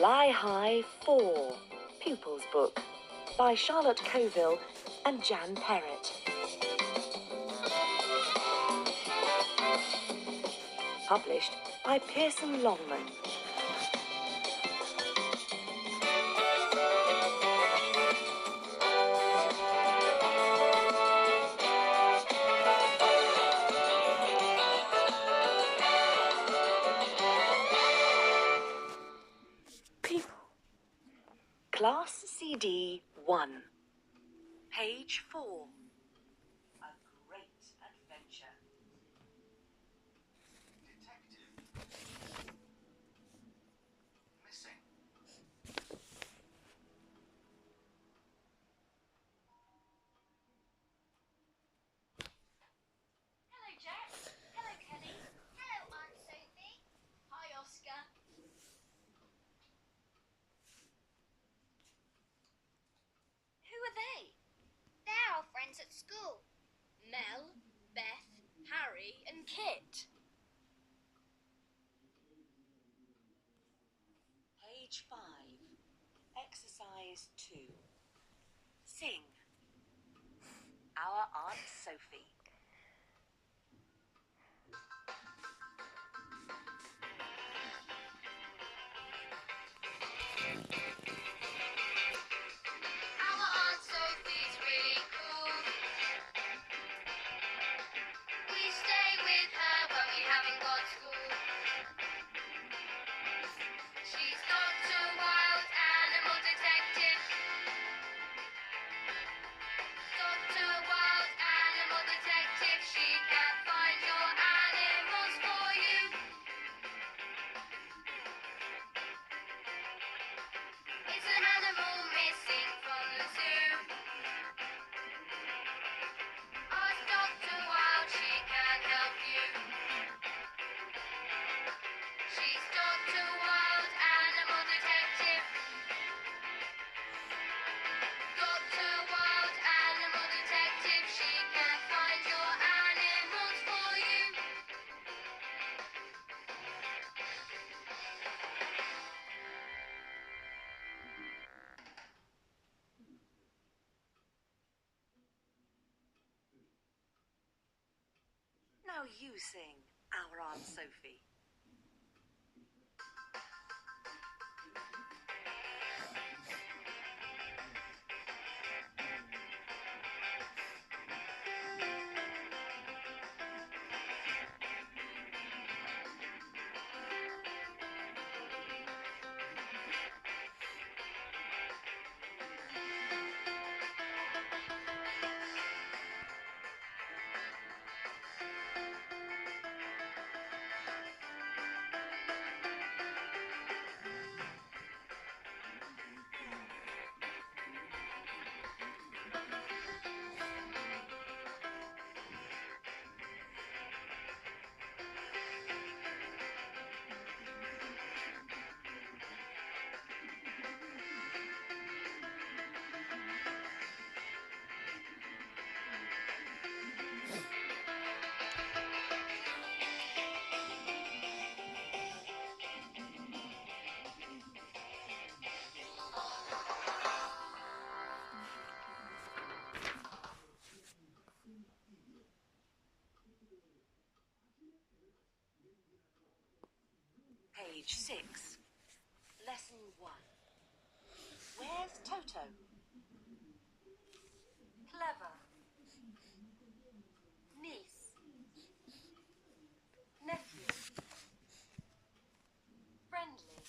Fly High 4, Pupil's book, by Charlotte Coville and Jan Perrett. Published by Pearson Longman. Class CD 1. Page 4. A great adventure. Detective. Missing. Hello, Jack. Hello, Kelly. Hello, Aunt Sophie. Hi, Oscar. Who are they? They're our friends at school. Mel, Beth, Harry and Kit. Page 5. Exercise 2. Sing. Our Aunt Sophie. Our Aunt Sophie's really cool. We stay with her when we haven't got school. She's Dr. Wild, animal detective. Dr. Wild, animal detective. She can find your animals for you. It's an animal missing from the zoo. Ask Dr. Wild, she can help you. She's Dr. Wild, animal detective. Dr. Wild, animal detective. She can find your animals for you. Now you sing, Our Aunt Sophie. Page 6. Lesson 1. Where's Toto? Clever. Niece. Nephew. Friendly.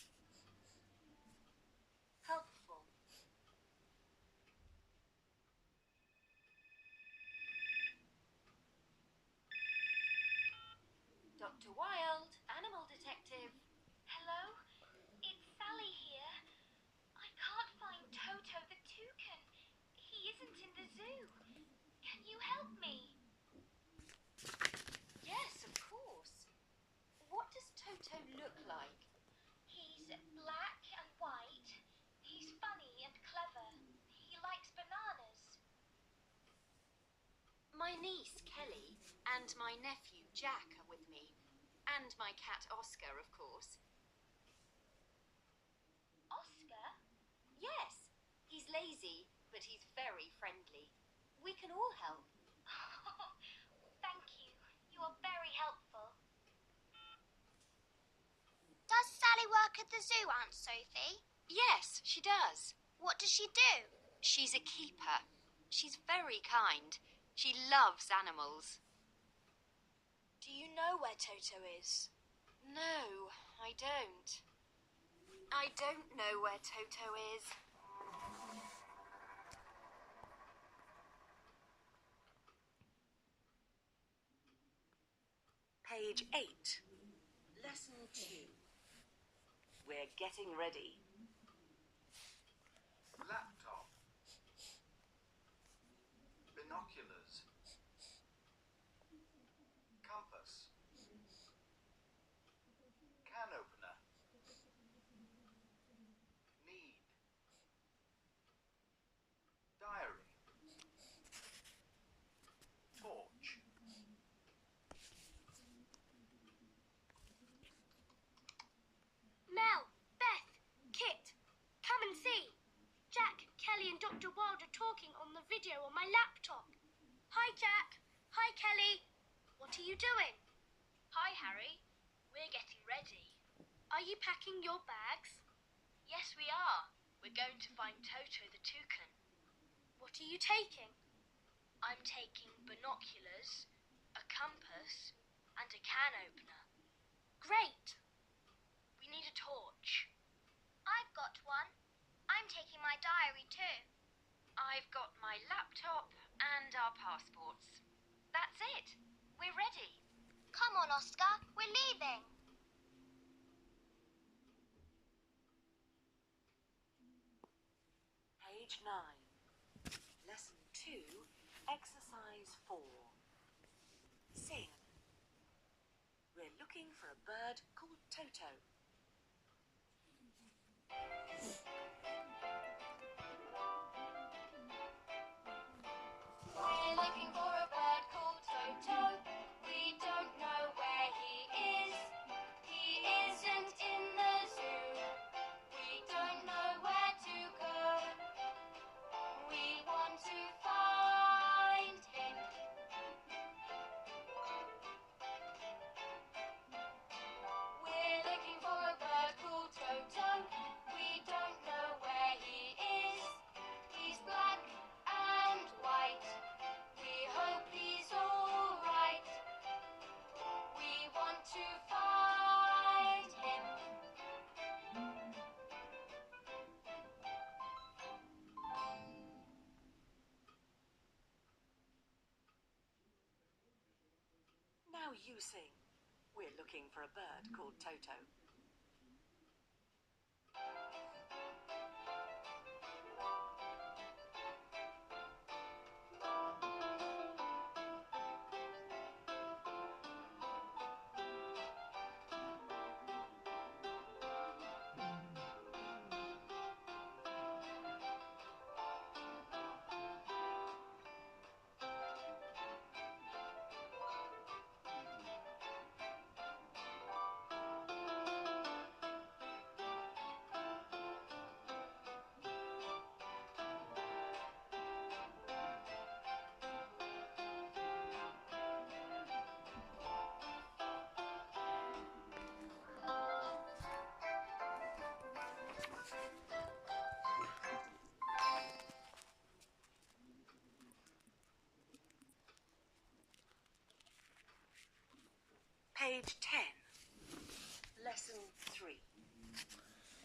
Helpful. Dr. Wild, animal detective. Hello? It's Sally here. I can't find Toto the toucan. He isn't in the zoo. Can you help me? Yes, of course. What does Toto look like? He's black and white. He's funny and clever. He likes bananas. My niece, Kelly, and my nephew, Jack, are with me. And my cat, Oscar, of course. Yes, he's lazy, but he's very friendly. We can all help. Thank you. You are very helpful. Does Sally work at the zoo, Aunt Sophie? Yes, she does. What does she do? She's a keeper. She's very kind. She loves animals. Do you know where Toto is? No, I don't. I don't know where Toto is. Page 8. Lesson 2. We're getting ready. Laptop. Binoculars. Compass. Can opener. Need. Diary. Torch. Mel, Beth, Kit, come and see. Jack, Kelly and Dr. Wild are talking on the video on my laptop. Hi, Jack. Hi, Kelly. What are you doing? Hi, Harry. We're getting ready. Are you packing your bags? Yes, we are. We're going to find Toto the toucan. What are you taking? I'm taking binoculars, a compass, and a can opener. Great. We need a torch. I've got one. I'm taking my diary too. I've got my laptop and our passports. That's it. We're ready. Come on, Oscar. We're leaving. Page 9. Lesson 2, Exercise 4. Sing. We're looking for a bird called Toto. We're looking for a bird called Toto. We don't know where he is. He isn't in the zoo. We don't know where to go. We want to find him. We're looking for a bird called Toto. We don't know where he is. He's black and white. We hope he's all right. We want to find him. Now you sing. We're looking for a bird called Toto. Page 10. Lesson 3.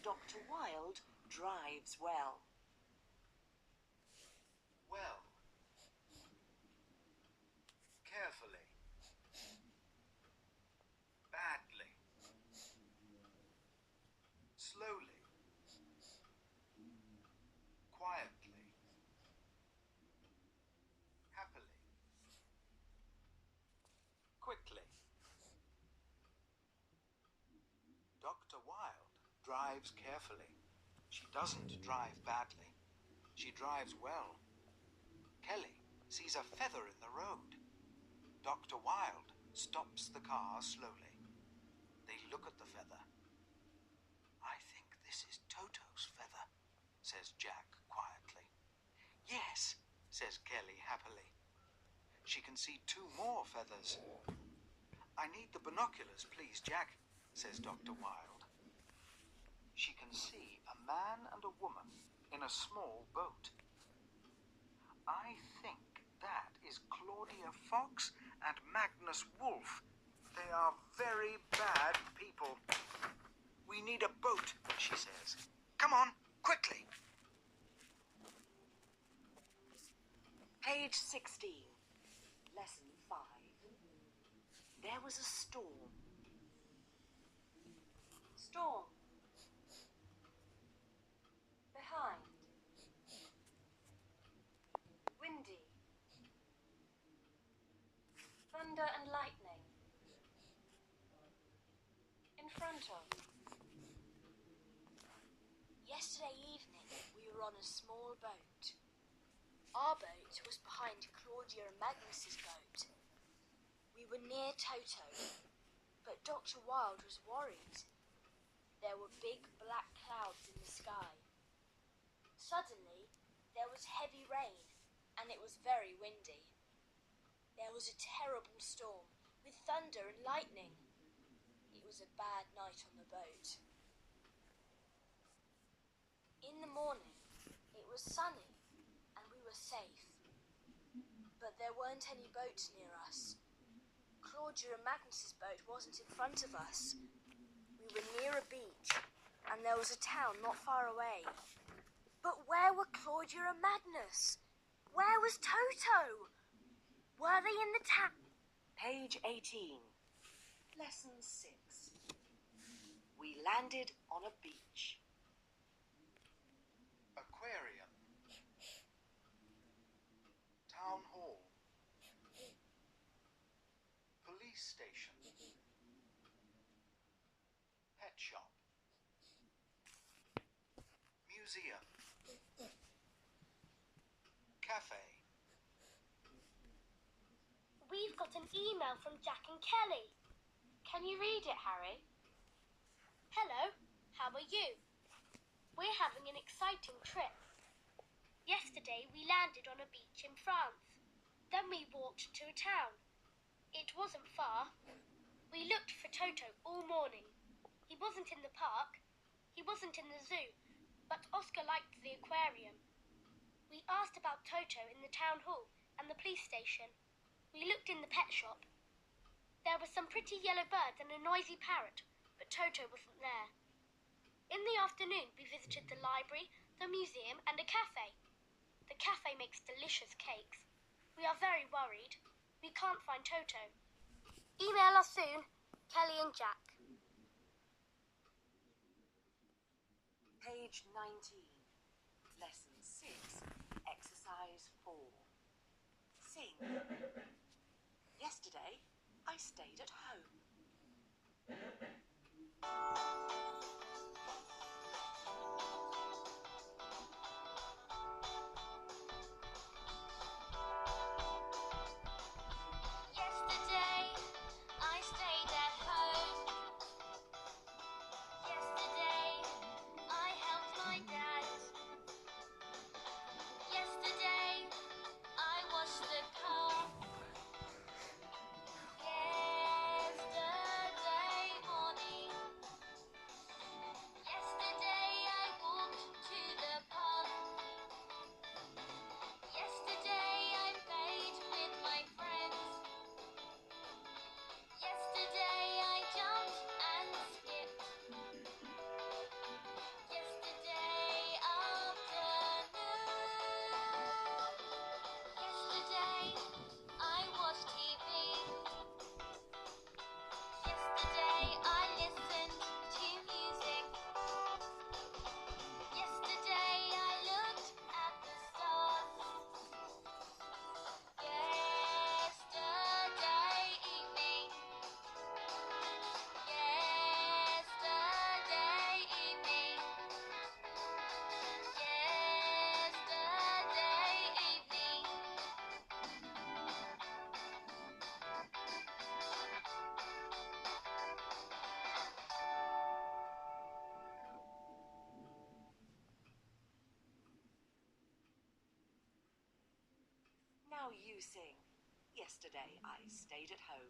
Dr. Wild drives well. Well. Carefully. Badly. Slowly. Quietly. Happily. Quickly. Dr. Wild drives carefully. She doesn't drive badly. She drives well. Kelly sees a feather in the road. Dr. Wild stops the car slowly. They look at the feather. I think this is Toto's feather, says Jack quietly. Yes, says Kelly happily. She can see 2 more feathers. I need the binoculars, please, Jack, says Dr. Wilde. She can see a man and a woman in a small boat. I think that is Claudia Fox and Magnus Wolfe. They are very bad people. We need a boat, she says. Come on, quickly. Page 16, Lesson 5. There was a storm. Storm. Behind. Windy. Thunder and lightning. In front of. Yesterday evening, we were on a small boat. Our boat was behind Claudia and Magnus's boat. We were near Toto, but Dr. Wilde was worried. There were big black clouds in the sky. Suddenly, there was heavy rain, and it was very windy. There was a terrible storm with thunder and lightning. It was a bad night on the boat. In the morning, it was sunny, and we were safe. But there weren't any boats near us. Claudia and Magnus's boat wasn't in front of us. We were near a beach, and there was a town not far away. But where were Claudia and Magnus? Where was Toto? Were they in the town? Page 18, Lesson 6. We landed on a beach. Aquarium. Town hall. Police station. Pet shop. Museum. Cafe. We've got an email from Jack and Kelly. Can you read it, Harry? Hello, how are you? We're having an exciting trip. Yesterday we landed on a beach in France. Then we walked to a town. It wasn't far. We looked for Toto all morning. He wasn't in the park. He wasn't in the zoo. But Oscar liked the aquarium. We asked about Toto in the town hall and the police station. We looked in the pet shop. There were some pretty yellow birds and a noisy parrot, but Toto wasn't there. In the afternoon, we visited the library, the museum, and a cafe. The cafe makes delicious cakes. We are very worried. We can't find Toto. Email us soon, Kelly and Jack. Page 19, Lesson 6, Exercise 4. Sing. Yesterday, I stayed at home. Yesterday, I stayed at home. Yesterday, I helped my dad. Yesterday, I washed the car. Yesterday morning. you sing? Yesterday I stayed at home.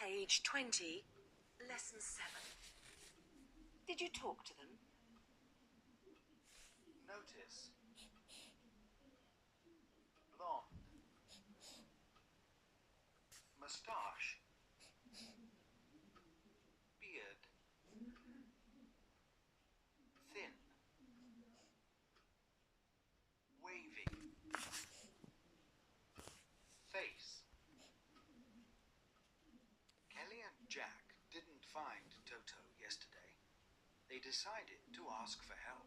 Page 20, Lesson 7. Did you talk to them? Notice. Blonde. Moustache. Beard. Thin. Wavy. Face. Kelly and Jack didn't find Toto yesterday. They decided to ask for help.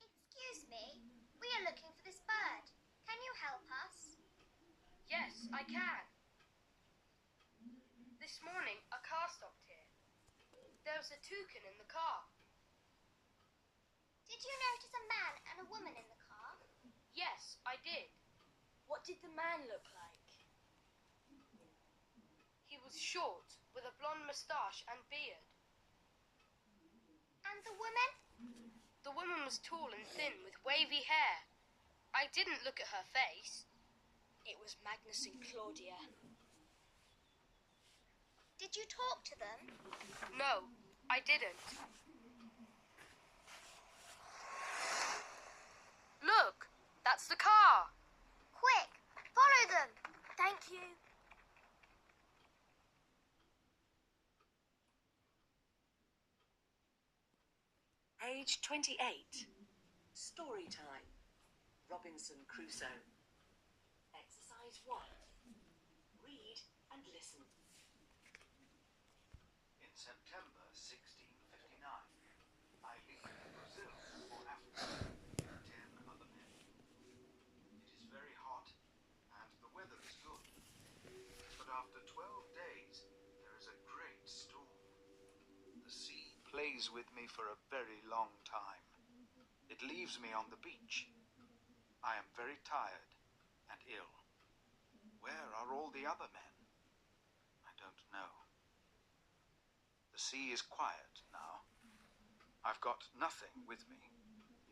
Excuse me, we are looking for this bird. Can you help us? Yes, I can. This morning, a car stopped here. There was a toucan in the car. Did you notice a man and a woman in the car? Yes, I did. What did the man look like? He was short, with a blonde moustache and beard. And the woman? The woman was tall and thin, with wavy hair. I didn't look at her face. It was Magnus and Claudia. Did you talk to them? No, I didn't. Look, that's the car. Quick, follow them. Thank you. Page 28, Story Time. Robinson Crusoe. Exercise 1. Read and listen. In September 1659, I leave Brazil for Africa with 10 other men. It is very hot and the weather is good. But after 12 days, there is a great storm. The sea plays with me for a very long time. It leaves me on the beach. I am very tired and ill. Where are all the other men? I don't know. The sea is quiet now. I've got nothing with me.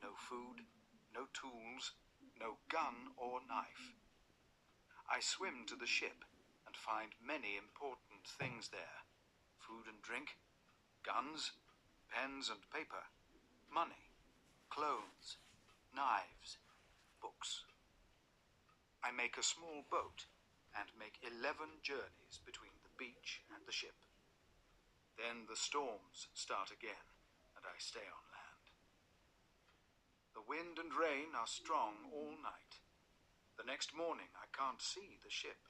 No food, no tools, no gun or knife. I swim to the ship and find many important things there. Food and drink, guns, pens and paper, money, clothes, knives, books. I make a small boat and make 11 journeys between the beach and the ship. Then the storms start again, and I stay on land. The wind and rain are strong all night. The next morning I can't see the ship.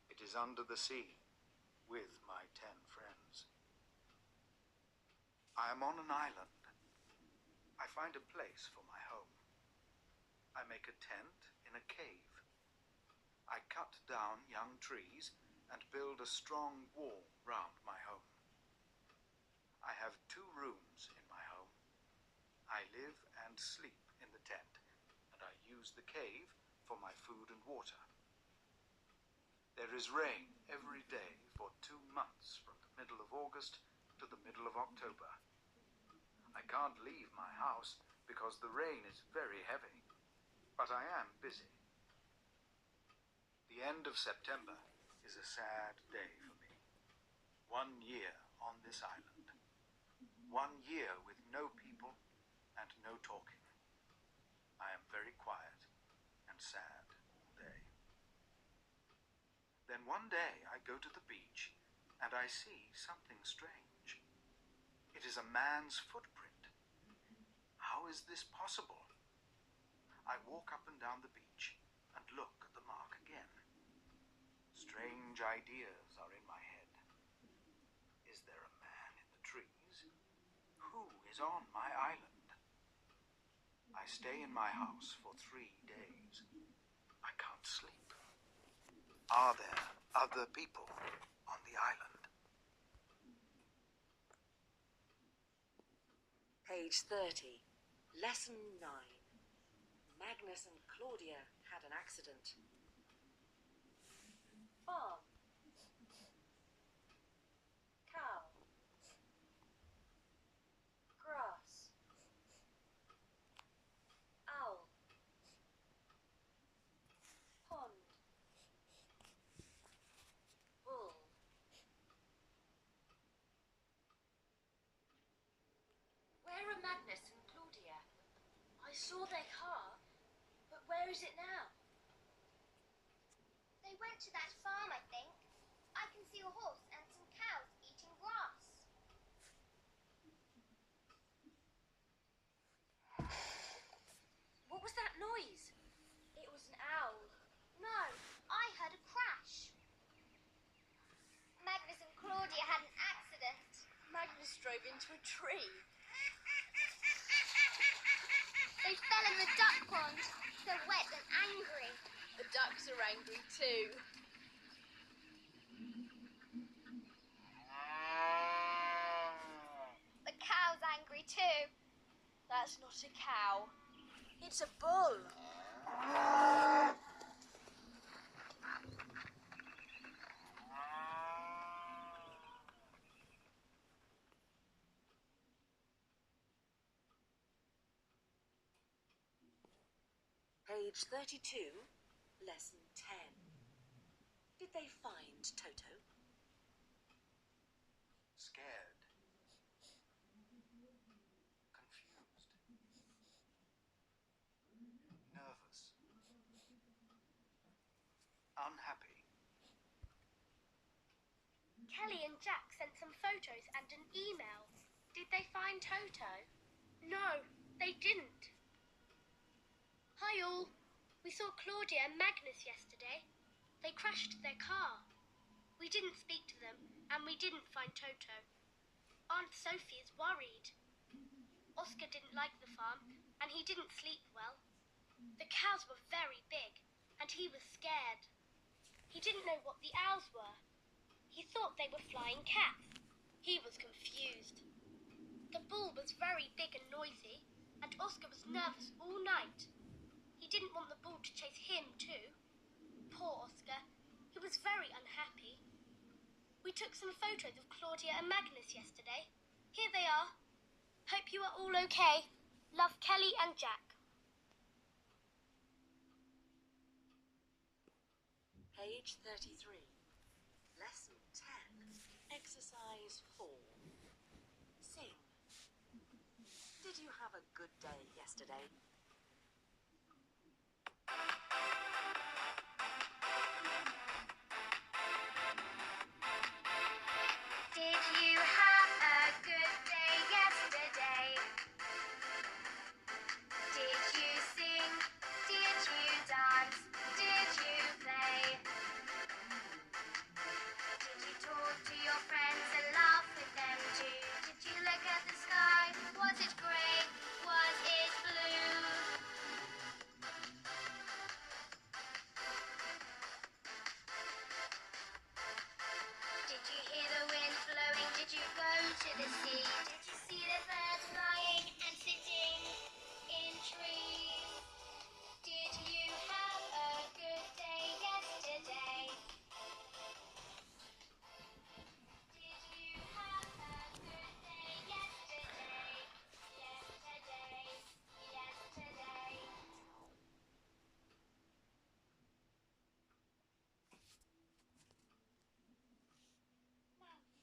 It is under the sea, with my 10 friends. I am on an island. I find a place for my home. I make a tent in a cave. I cut down young trees and build a strong wall round my home. I have 2 rooms in my home. I live and sleep in the tent, and I use the cave for my food and water. There is rain every day for 2 months, from the middle of August to the middle of October. I can't leave my house because the rain is very heavy, but I am busy. The end of September is a sad day for me. 1 year on this island. 1 year with no people and no talking. I am very quiet and sad all day. Then one day I go to the beach and I see something strange. It is a man's footprint. How is this possible? I walk up and down the beach and look at the mark again. Strange ideas are in my head. Is there a man in the trees? Who is on my island? I stay in my house for 3 days. I can't sleep. Are there other people on the island? Page 30. Lesson 9. Magnus and Claudia had an accident. Farm. Cow. Grass. Owl. Pond. Bull. Where are Magnus and Claudia? I saw their car, but where is it now? They went to that farm, I think. I can see a horse and some cows eating grass. What was that noise? It was an owl. No, I heard a crash. Magnus and Claudia had an accident. Magnus drove into a tree. They fell in the duck pond. They're wet and angry. The ducks are angry too. The cow's angry too. That's not a cow. It's a bull. Page 32. Lesson 10. Did they find Toto? Scared. Confused. Nervous. Unhappy. Kelly and Jack sent some photos and an email. Did they find Toto? No, they didn't. Hi all. We saw Claudia and Magnus yesterday. They crashed their car. We didn't speak to them and we didn't find Toto. Aunt Sophie is worried. Oscar didn't like the farm and he didn't sleep well. The cows were very big and he was scared. He didn't know what the owls were. He thought they were flying cats. He was confused. The bull was very big and noisy and Oscar was nervous all night. He didn't want the bull to chase him too. Poor Oscar. He was very unhappy. We took some photos of Claudia and Magnus yesterday. Here they are. Hope you are all okay. Love, Kelly and Jack. Page 33. Lesson 10. Exercise 4. Sing. Did you have a good day yesterday? Did you have a good day yesterday? Did you sing? Did you dance? Did you play? Did you talk to your friends and laugh with them too? Did you look at the sky? Was it grey? Was it blue? to the sea. Did you see the birds flying and sitting in trees? Did you have a good day yesterday? Did you have a good day yesterday? Yesterday, yesterday. Now you sing. Did you have a good day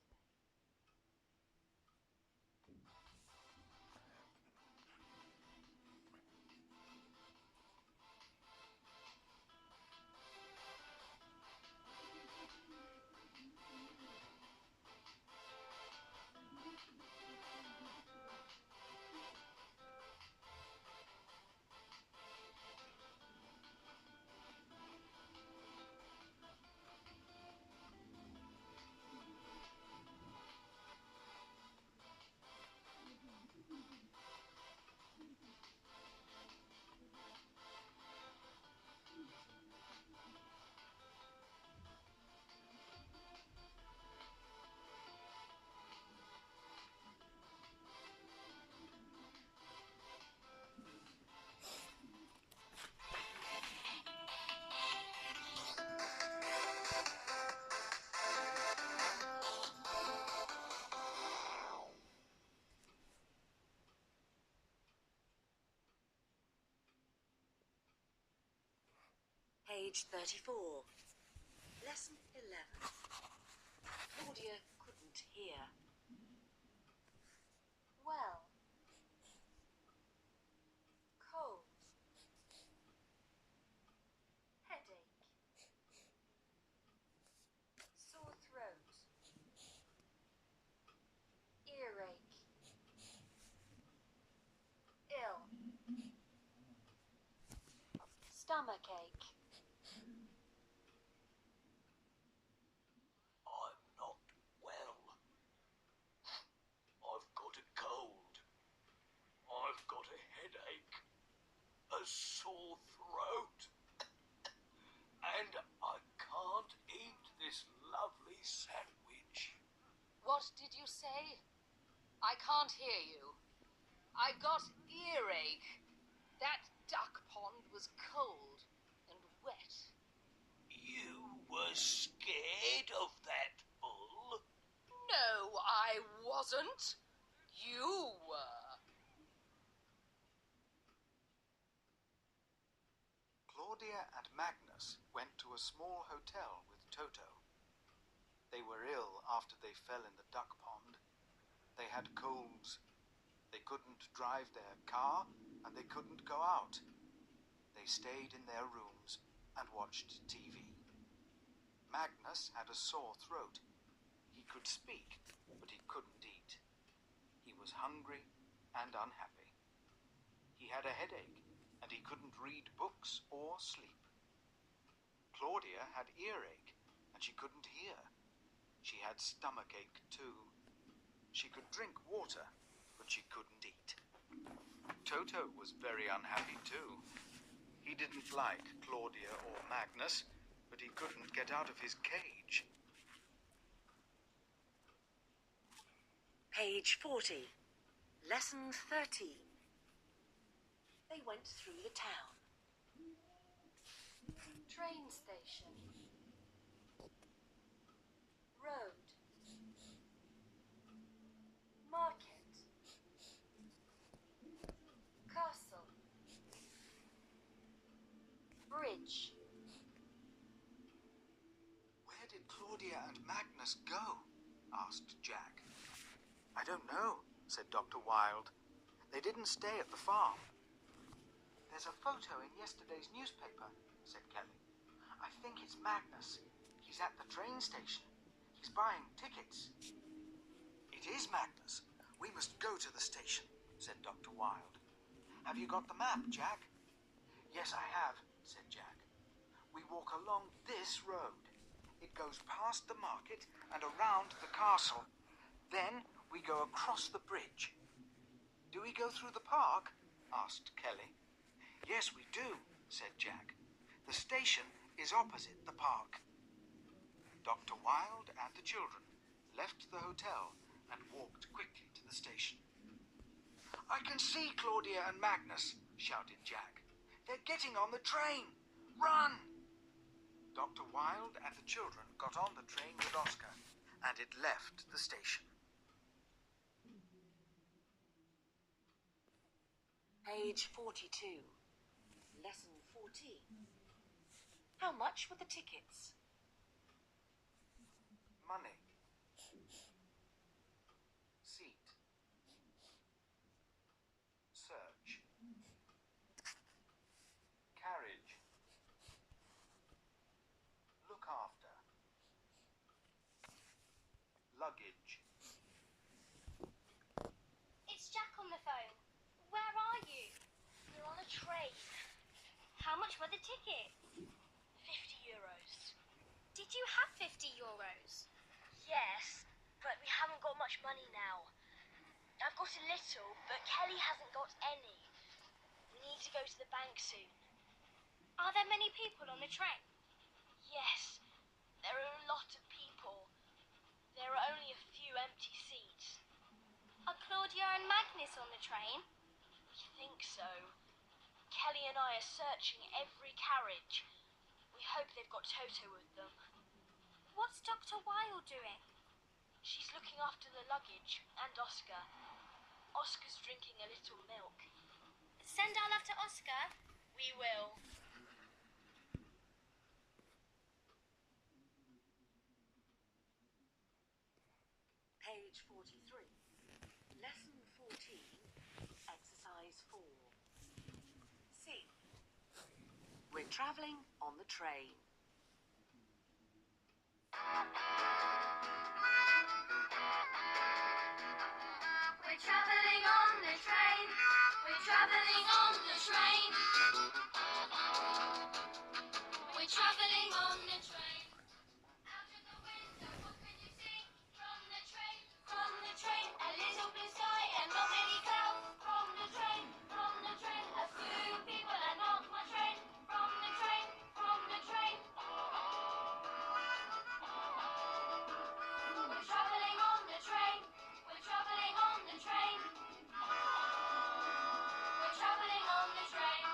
yesterday? Page 34. Lesson 11. Claudia couldn't hear. Well. Cold. Headache. Sore throat. Earache. Ill. Stomachache. I'm not well. I've got a cold. I've got a headache. A sore throat. And I can't eat this lovely sandwich. What did you say? I can't hear you. I got earache. That duck pond was cold and wet. You were scared of that bull? No, I wasn't. You were. Claudia and Magnus went to a small hotel with Toto. They were ill after they fell in the duck pond. They had colds. They couldn't drive their car, and they couldn't go out. They stayed in their rooms and watched TV. Magnus had a sore throat. He could speak, but he couldn't eat. He was hungry and unhappy. He had a headache, and he couldn't read books or sleep. Claudia had earache, and she couldn't hear. She had stomachache too. She could drink water, but she couldn't eat. Toto was very unhappy too. He didn't like Claudia or Magnus, but he couldn't get out of his cage. Page 40. Lesson 13. They went through the town. Train station. Road. Market. Castle. Bridge. Where did Claudia and Magnus go? Asked Jack. I don't know, said Dr. Wilde. They didn't stay at the farm. There's a photo in yesterday's newspaper, said Kelly. I think it's Magnus. He's at the train station. He's buying tickets. It is Magnus. We must go to the station, said Dr. Wilde. Have you got the map, Jack? Yes, I have, said Jack. We walk along this road. It goes past the market and around the castle. Then we go across the bridge. Do we go through the park? Asked Kelly. Yes, we do, said Jack. The station is opposite the park. Dr. Wilde and the children left the hotel and walked quickly to the station. "I can see Claudia and Magnus," shouted Jack. "They're getting on the train. Run!" Dr. Wilde and the children got on the train with Oscar, and it left the station. Page 42. Lesson 14. How much were the tickets? Money. Seat. Search. Carriage. Look after. Luggage. It's Jack on the phone. Where are you? We're on a train. How much were the tickets? €50. Did you have €50? Yes, but we haven't got much money now. I've got a little, but Kelly hasn't got any. We need to go to the bank soon. Are there many people on the train? Yes, there are a lot of people. There are only a few empty seats. Are Claudia and Magnus on the train? We think so. Kelly and I are searching every carriage. We hope they've got Toto with them. What's Dr. Wilde doing? She's looking after the luggage and Oscar. Oscar's drinking a little milk. Send our love to Oscar. We will. Page 43. Lesson 14. Exercise 4. C. We're travelling on the train. We're travelling on the train. We're travelling on the train. We're travelling on the train. Out of the window, what can you see? From the train, a little blue sky and not many clouds. From the train, a few people and not much rain. From the train, We're travelling on the train. We're travelling on the train. We're travelling on the train.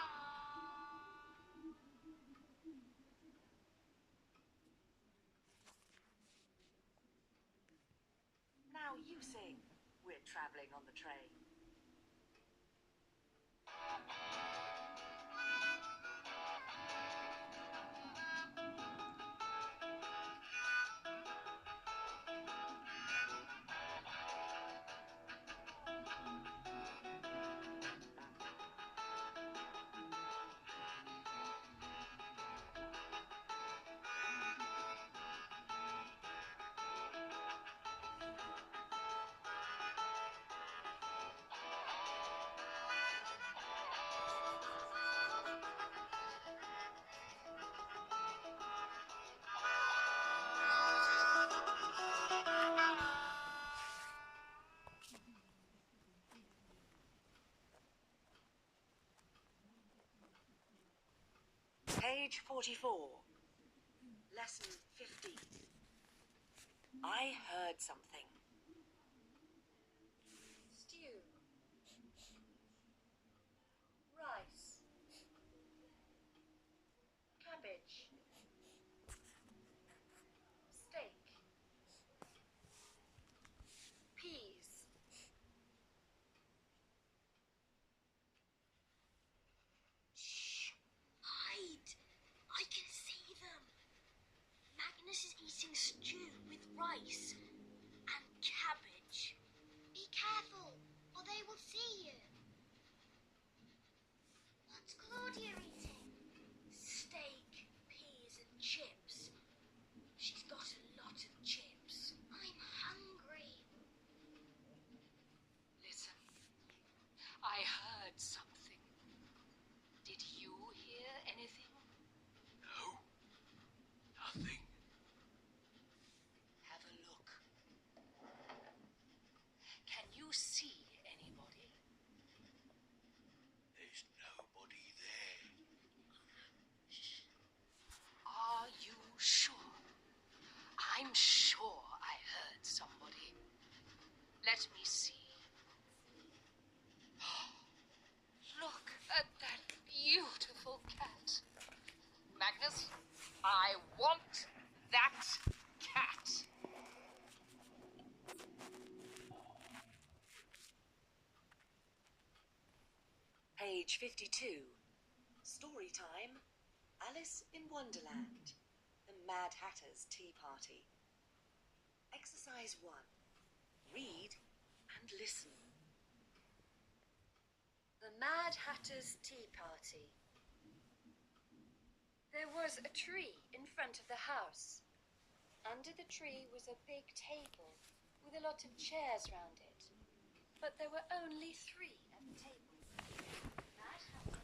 Now you sing. We're travelling on the train. Page 44. Lesson 15. I heard something. Stew. Rice. Cabbage. Steak. Peas. Shh! Hide! I can see them. Magnus is eating stew with rice and cabbage. Be careful, or they will see you. What's Claudia eating? Steak, peas, and chips. She's got a lot of chips. I'm hungry. Listen, I heard something. Did you hear anything? No, nothing. Have a look. Can you see anybody? There's nobody there. Let me see. Look at that beautiful cat. Magnus, I want that cat. Page 52. Story time. Alice in Wonderland. The Mad Hatter's Tea Party. Exercise 1. Read and listen. The Mad Hatter's Tea Party. There was a tree in front of the house. Under the tree was a big table with a lot of chairs round it. But there were only 3 at the table. Mad Hatter,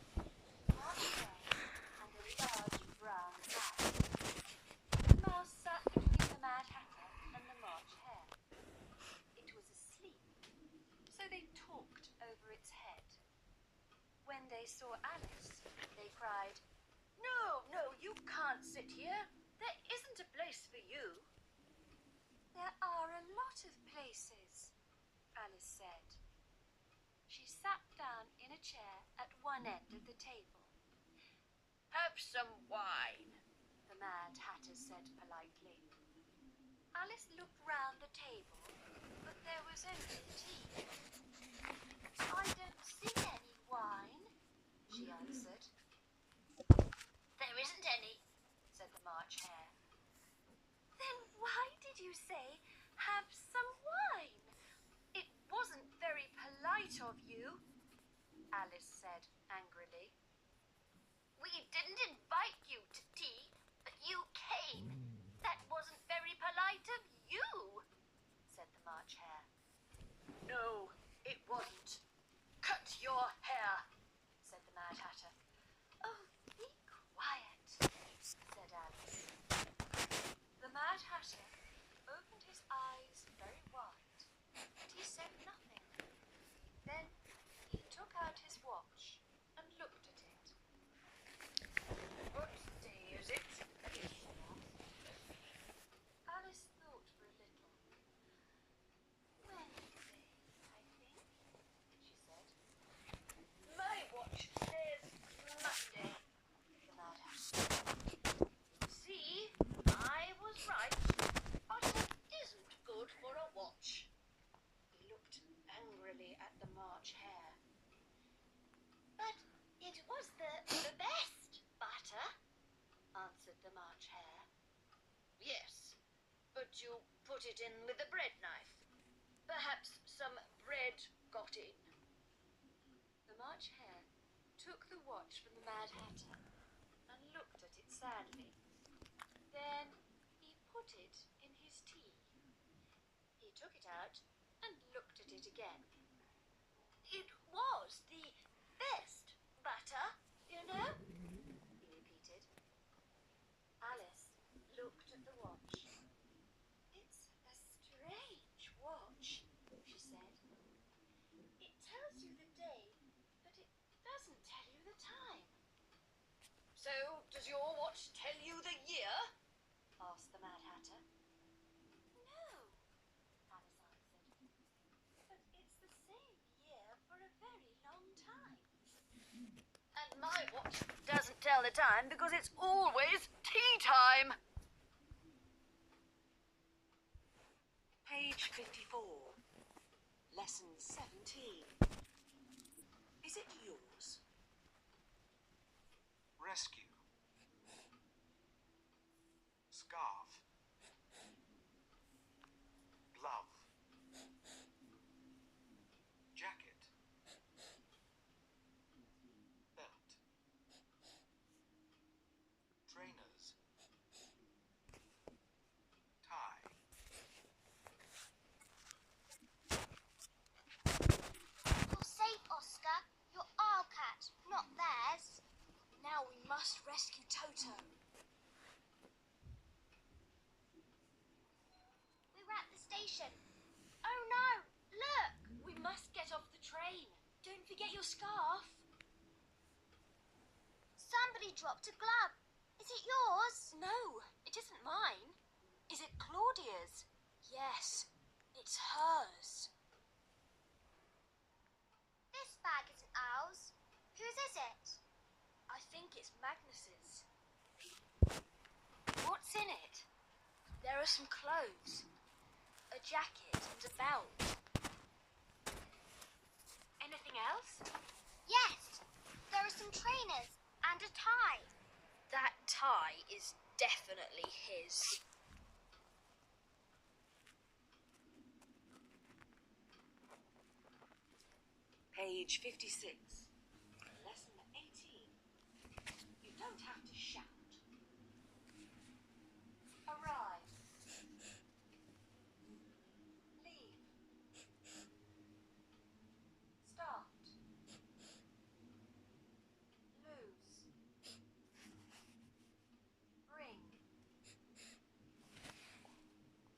March Hare, and a large brown mouse. The mouse sat between the Mad Hatter and the March Hare. It was asleep, so they talked over its head. When they saw Alice, they cried, "No, no, you can't sit here. There isn't a place for you." "There are a lot of places," Alice said. She sat down in a chair at one end of the table. "Have some wine," the Mad Hatter said politely. Alice looked round the table, but there was only tea. "I don't see any wine," she answered. "There isn't any," said the March Hare. "Then why did you say, 'Have some wine'? It wasn't very polite of you," Alice said angrily. "We didn't invite you to tea, but you came. That wasn't very polite of you," said the March Hare. "No, it wasn't. Cut your hair," said the Mad Hatter. "Oh, be quiet," said Alice. The Mad Hatter opened his eyes very wide, but he said nothing. Then he took out his watch and looked at it. "What day is it?" he asked. Alice thought for a little. "Wednesday, I think," she said. "My watch says Monday," the Mad Hatter said. "See, I was right. Butter isn't good for a watch." He looked angrily at the March Hare. "But it was the best butter," answered the March Hare. "Yes, but you put it in with a bread knife. Perhaps some bread got in." The March Hare took the watch from the Mad Hatter and looked at it sadly. Then he put it in his tea. He took it out and looked at it again. "It was the best butter, you know," he repeated. Alice looked at the watch. "It's a strange watch," she said. "It tells you the day, but it doesn't tell you the time." "So does your watch tell you the year?" asked the Mad Hatter. "No," Alice answered. "But it's the same year for a very long time." "And my watch doesn't tell the time because it's always tea time." Page 54. Lesson 17. Is it yours? Rescue. Scarf. Glove. Jacket. Belt. Trainers. Tie. You're safe, Oscar. You're our cat, not theirs. Now we must rescue Toto. We're at the station. Oh no! Look! We must get off the train. Don't forget your scarf. Somebody dropped a glove. Is it yours? No, it isn't mine. Is it Claudia's? Yes, it's hers. Magnus's. What's in it? There are some clothes, a jacket and a belt. Anything else? Yes, there are some trainers and a tie. That tie is definitely his. Page 56. Lesson 18. You don't have to shout. Arrive. Leave. Start. Lose. Bring.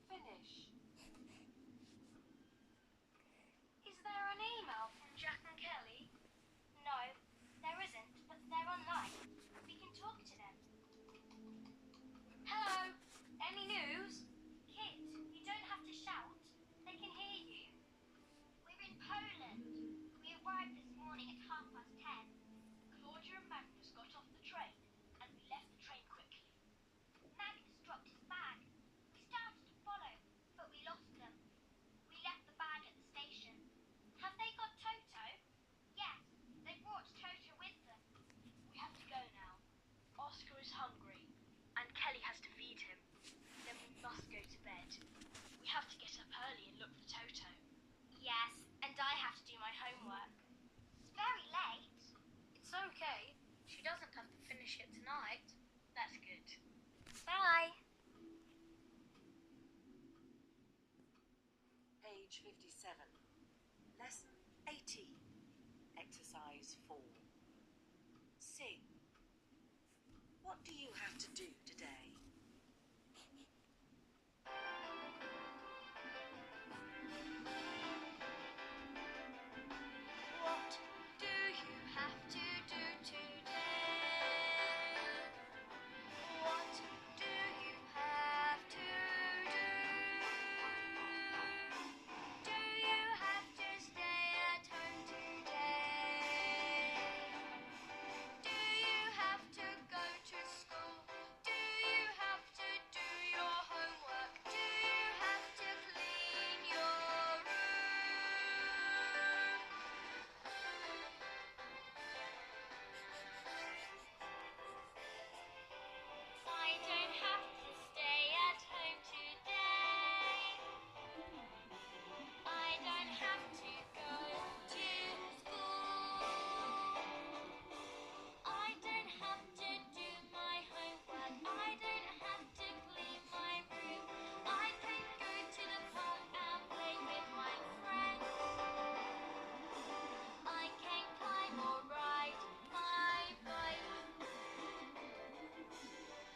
Finish. Is there an email from Jack and Kelly? No, there isn't, but they're online. We can talk to them. Hello? Any news? Kit, you don't have to shout. They can hear you. We're in Poland. We arrived this morning at 10:30. Claudia and Magnus got off the train and we left the train quickly. Magnus dropped his bag. We started to follow, but we lost them. We left the bag at the station. Have they got Toto? Yes, they brought Toto with them. We have to go now. Oscar is hungry and Kelly has to feed him. Then we must go to bed. We have to get up early and look for Toto. Yes, and I have to do my homework. It's very late. It's okay. She doesn't have to finish it tonight. That's good. Bye. Page 57. Lesson 18. Exercise 4. Sing. What do you have to do today? What do you have to do today? What do you have to do? Do you have to stay at home today? Do you have to go to school? Do you have to do your homework? Do you have to clean your room? I don't have to stay at home today. I don't have to go to school. I don't have to do my homework. I don't have to clean my room. I can go to the park and play with my friends. I can climb or ride my bike.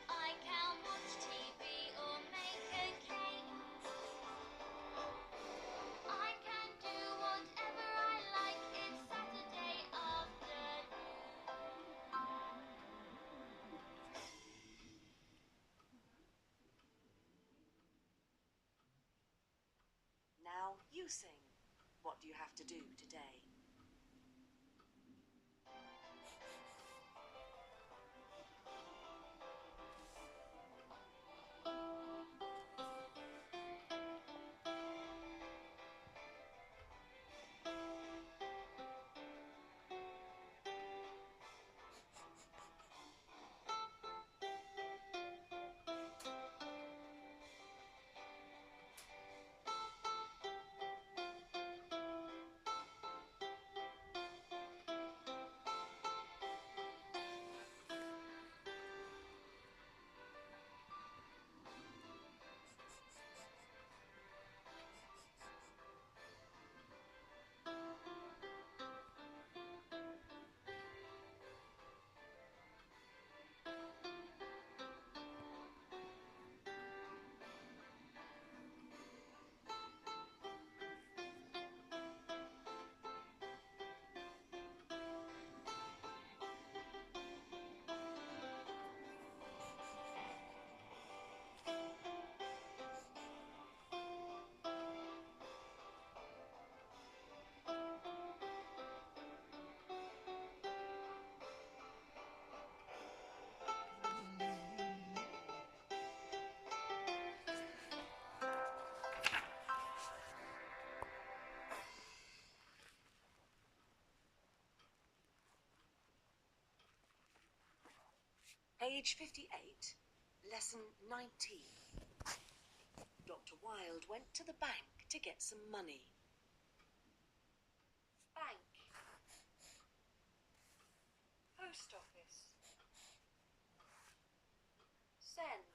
I can watch TV or make a cake. I can do whatever I like. It's Saturday afternoon. Now you sing. What do you have to do today? Page 58, Lesson 19. Dr. Wilde went to the bank to get some money. Bank. Post office. Send.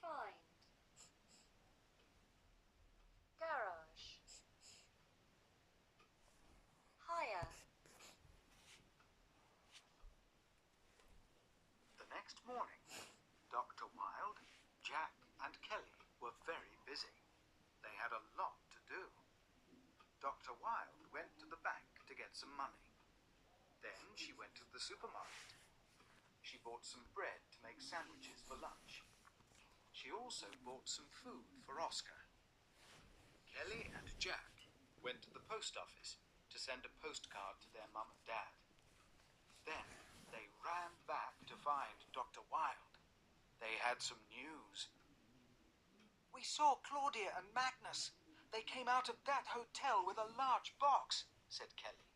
Find. Garage. Hire. The next morning, Dr. Wilde, Jack, and Kelly were very busy. They had a lot to do. Dr. Wilde went to the bank to get some money. Then she went to the supermarket. She bought some bread to make sandwiches for lunch. She also bought some food for Oscar. Kelly and Jack went to the post office to send a postcard to their mum and dad. Then they ran back to find Dr. Wilde. They had some news. "We saw Claudia and Magnus. They came out of that hotel with a large box," said Kelly.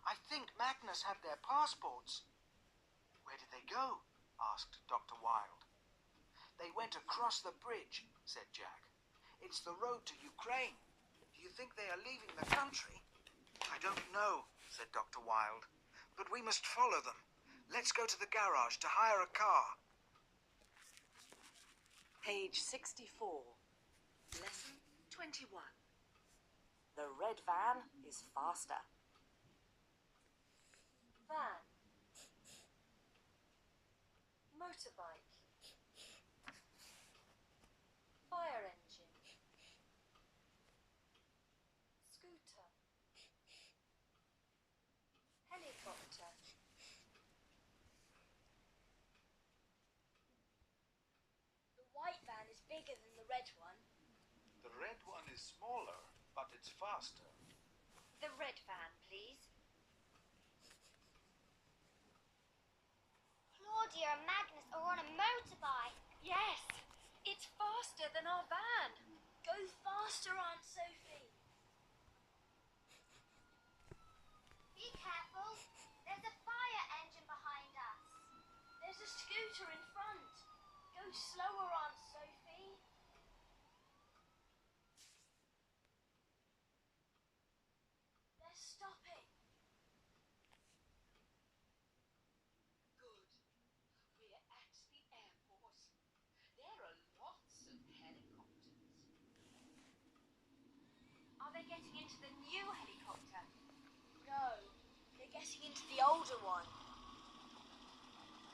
"I think Magnus had their passports." "Where did they go?" asked Dr. Wilde. "They went across the bridge," said Jack. "It's the road to Ukraine. Do you think they are leaving the country?" "I don't know," said Dr. Wilde. "But we must follow them. Let's go to the garage to hire a car." Page 64, Lesson 21. The red van is faster. Van. Motorbike. Fire engine. Scooter. Helicopter. The white van is bigger than the red one. The red one is smaller, but it's faster. The red van, please. Claudia and Magnus are on a motorbike. Yes, it's faster than our van. Go faster, Aunt Sophie. Be careful. There's a fire engine behind us. There's a scooter in front. Go slower, Aunt Sophie. They're stopping. Good. We're at the airport. There are lots of helicopters. Are they getting into the new helicopter? No, they're getting into the older one.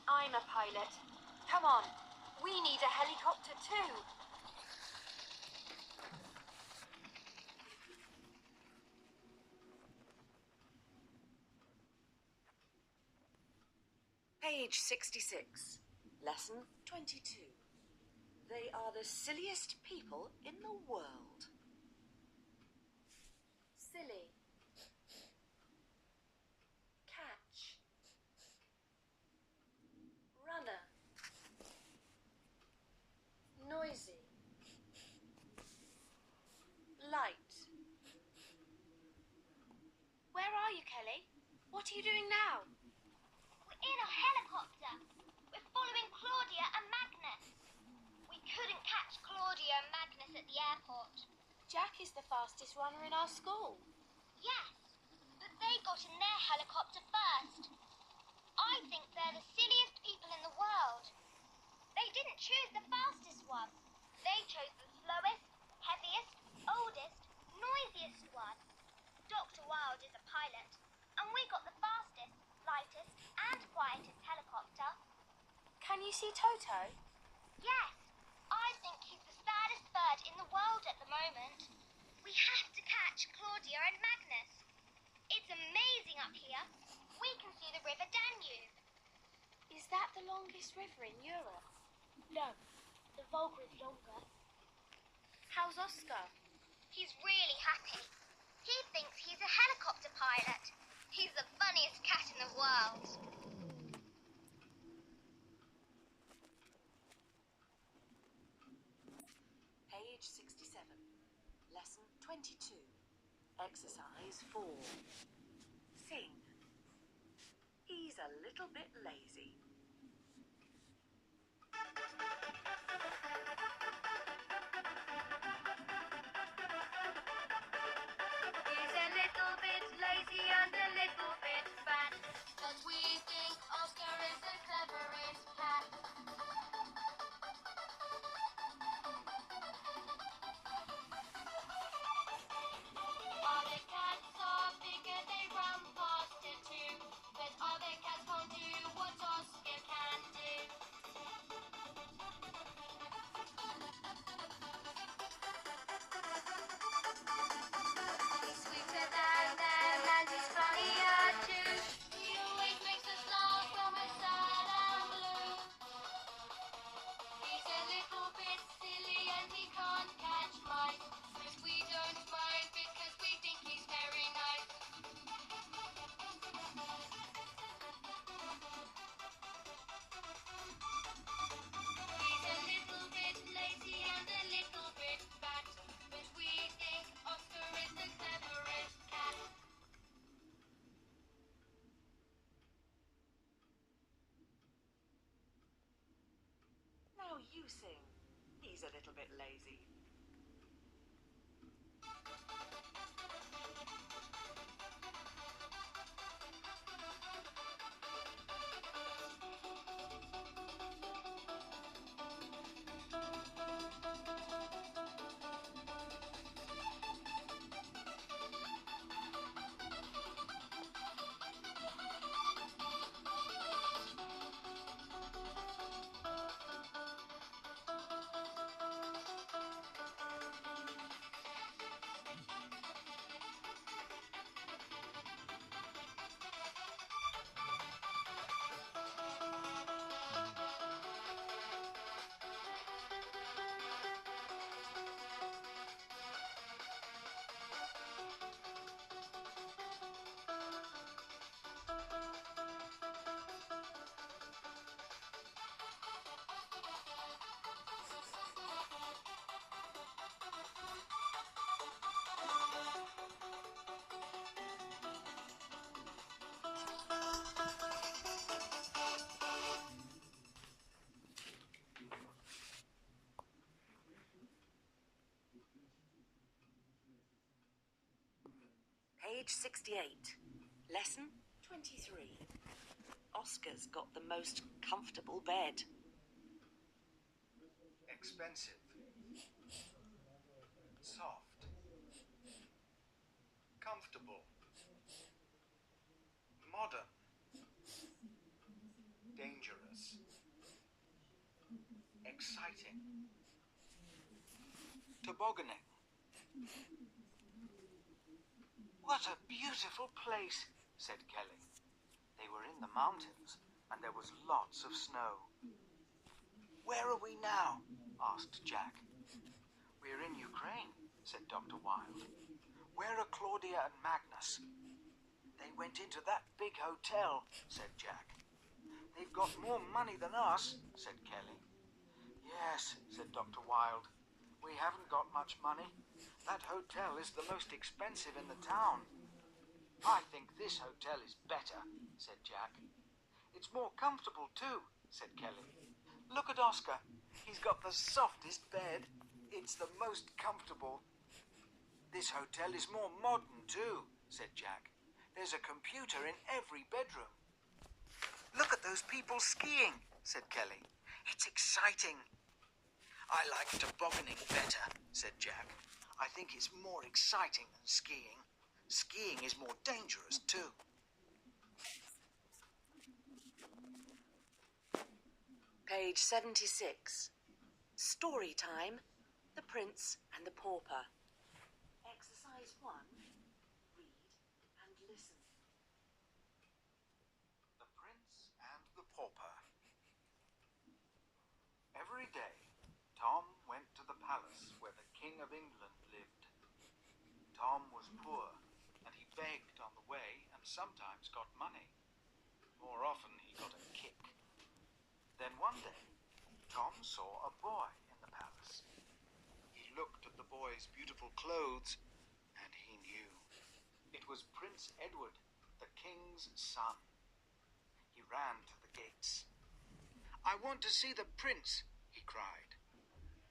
I'm a pilot. Come on, we need a helicopter too. Page 66, Lesson 22. They are the silliest people in the world. Silly. Catch. Runner. Noisy. Light. Where are you, Kelly? What are you doing now? We're in a helicopter. We're following Claudia and Magnus. We couldn't catch Claudia and Magnus at the airport. Jack is the fastest runner in our school. Yes, but they got in their helicopter first. I think they're the silliest people in the world. They didn't choose the fastest one. They chose the slowest, heaviest, oldest, noisiest one. Dr. Wilde is a pilot, and we got the fastest, lightest, and quietest helicopter. Can you see Toto? Yes, I think he's the saddest bird in the world at the moment. We have to catch Claudia and Magnus. It's amazing up here. We can see the river Danube. Is that the longest river in Europe? No, the Volga is longer. How's Oscar? He's really happy. He thinks he's a helicopter pilot. He's the funniest cat in the world. Page 67, Lesson 22, Exercise 4. Sing. Easy. is a little bit lazy. He's a little bit lazy and a little bit fat, but we think Oscar is the cleverest cat. Other cats are bigger, they run faster too, but other cats can't do what Oscar can do. He's sweeter than them and he's funnier too. He always makes us laugh when we're sad and blue. He's a little bit silly and he can't catch mice, but we don't mind because we think he's very nice. He's a little bit lazy and a little bit fat, but we think Oscar is the cleverest cat. Now you sing. He's a little bit lazy. Page 68. Lesson 23. Oscar's got the most comfortable bed. Expensive. Soft. Comfortable. Modern. Dangerous. Exciting. Tobogganing. What a beautiful place, said Kelly. They were in the mountains, and there was lots of snow. Where are we now? Asked Jack. We're in Ukraine, said Dr. Wilde. Where are Claudia and Magnus? They went into that big hotel, said Jack. They've got more money than us, said Kelly. Yes, said Dr. Wilde. We haven't got much money. That hotel is the most expensive in the town. I think this hotel is better, said Jack. It's more comfortable too, said Kelly. Look at Oscar. He's got the softest bed. It's the most comfortable. This hotel is more modern too, said Jack. There's a computer in every bedroom. Look at those people skiing, said Kelly. It's exciting. I like tobogganing better, said Jack. I think it's more exciting than skiing. Skiing is more dangerous too. Page 76. Story time. The Prince and the Pauper. Exercise 1. Read and listen. The Prince and the Pauper. Every day, Tom went to the palace where the King of England lived. Tom was poor, and he begged on the way and sometimes got money. More often, he got a kick. Then one day, Tom saw a boy in the palace. He looked at the boy's beautiful clothes, and he knew. It was Prince Edward, the king's son. ran to the gates. "I want to see the prince," he cried.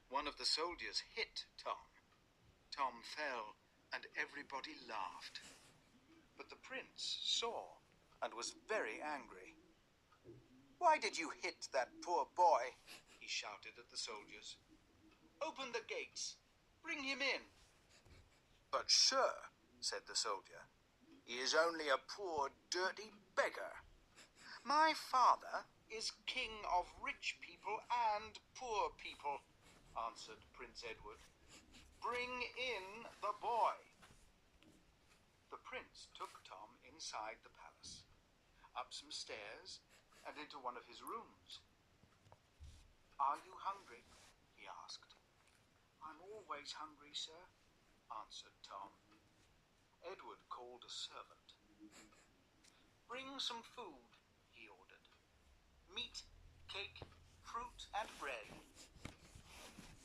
One of the soldiers hit Tom. Tom fell, and everybody laughed. But the prince saw and was very angry. "Why did you hit that poor boy?" he shouted at the soldiers. "Open the gates. Bring him in." "But sir," said the soldier, "he is only a poor, dirty beggar." "My father is king of rich people and poor people," answered Prince Edward. "Bring in the boy." The prince took Tom inside the palace, up some stairs, and into one of his rooms. "Are you hungry?" he asked. "I'm always hungry, sir," answered Tom. Edward called a servant. "Bring some food," he ordered. "Meat, cake, fruit, and bread."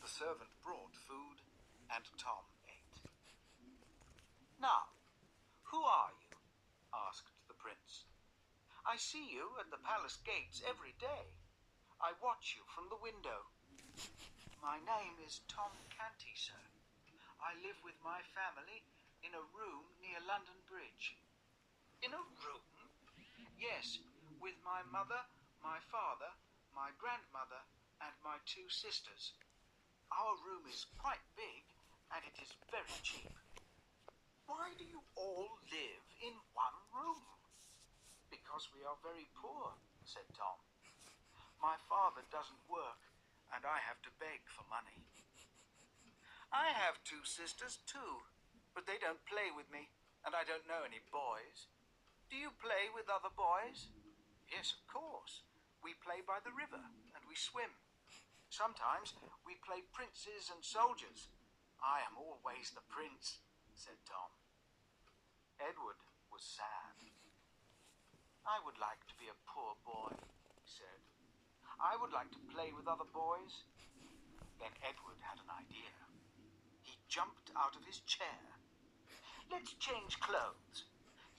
The servant brought food, and Tom ate. "Now, who are you?" asked the prince. "I see you at the palace gates every day. I watch you from the window." "My name is Tom Canty, sir. I live with my family in a room near London Bridge." "In a room?" "Yes, with my mother, my father, my grandmother, and my 2 sisters. Our room is quite big, and it is very cheap." "Why do you all live in one room?" "Because we are very poor," said Tom. "My father doesn't work, and I have to beg for money." "I have 2 sisters, too, but they don't play with me, and I don't know any boys. Do you play with other boys?" "Yes, of course. We play by the river, and we swim. Sometimes we play princes and soldiers. I am always the prince," said Tom. Edward was sad. "I would like to be a poor boy," he said. "I would like to play with other boys." Then Edward had an idea. He jumped out of his chair. "Let's change clothes.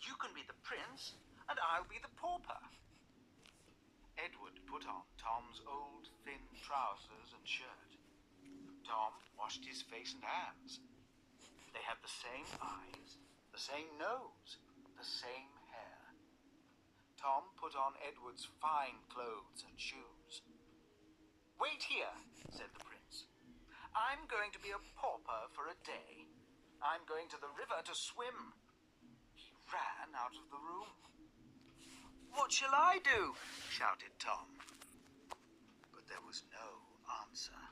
You can be the prince, and I'll be the pauper." Edward put on Tom's old thin trousers and shirt. Tom washed his face and hands. They had the same eyes, the same nose, the same hair. Tom put on Edward's fine clothes and shoes. "Wait here," said the prince. "I'm going to be a pauper for a day. I'm going to the river to swim." He ran out of the room. "What shall I do?" shouted Tom. But there was no answer.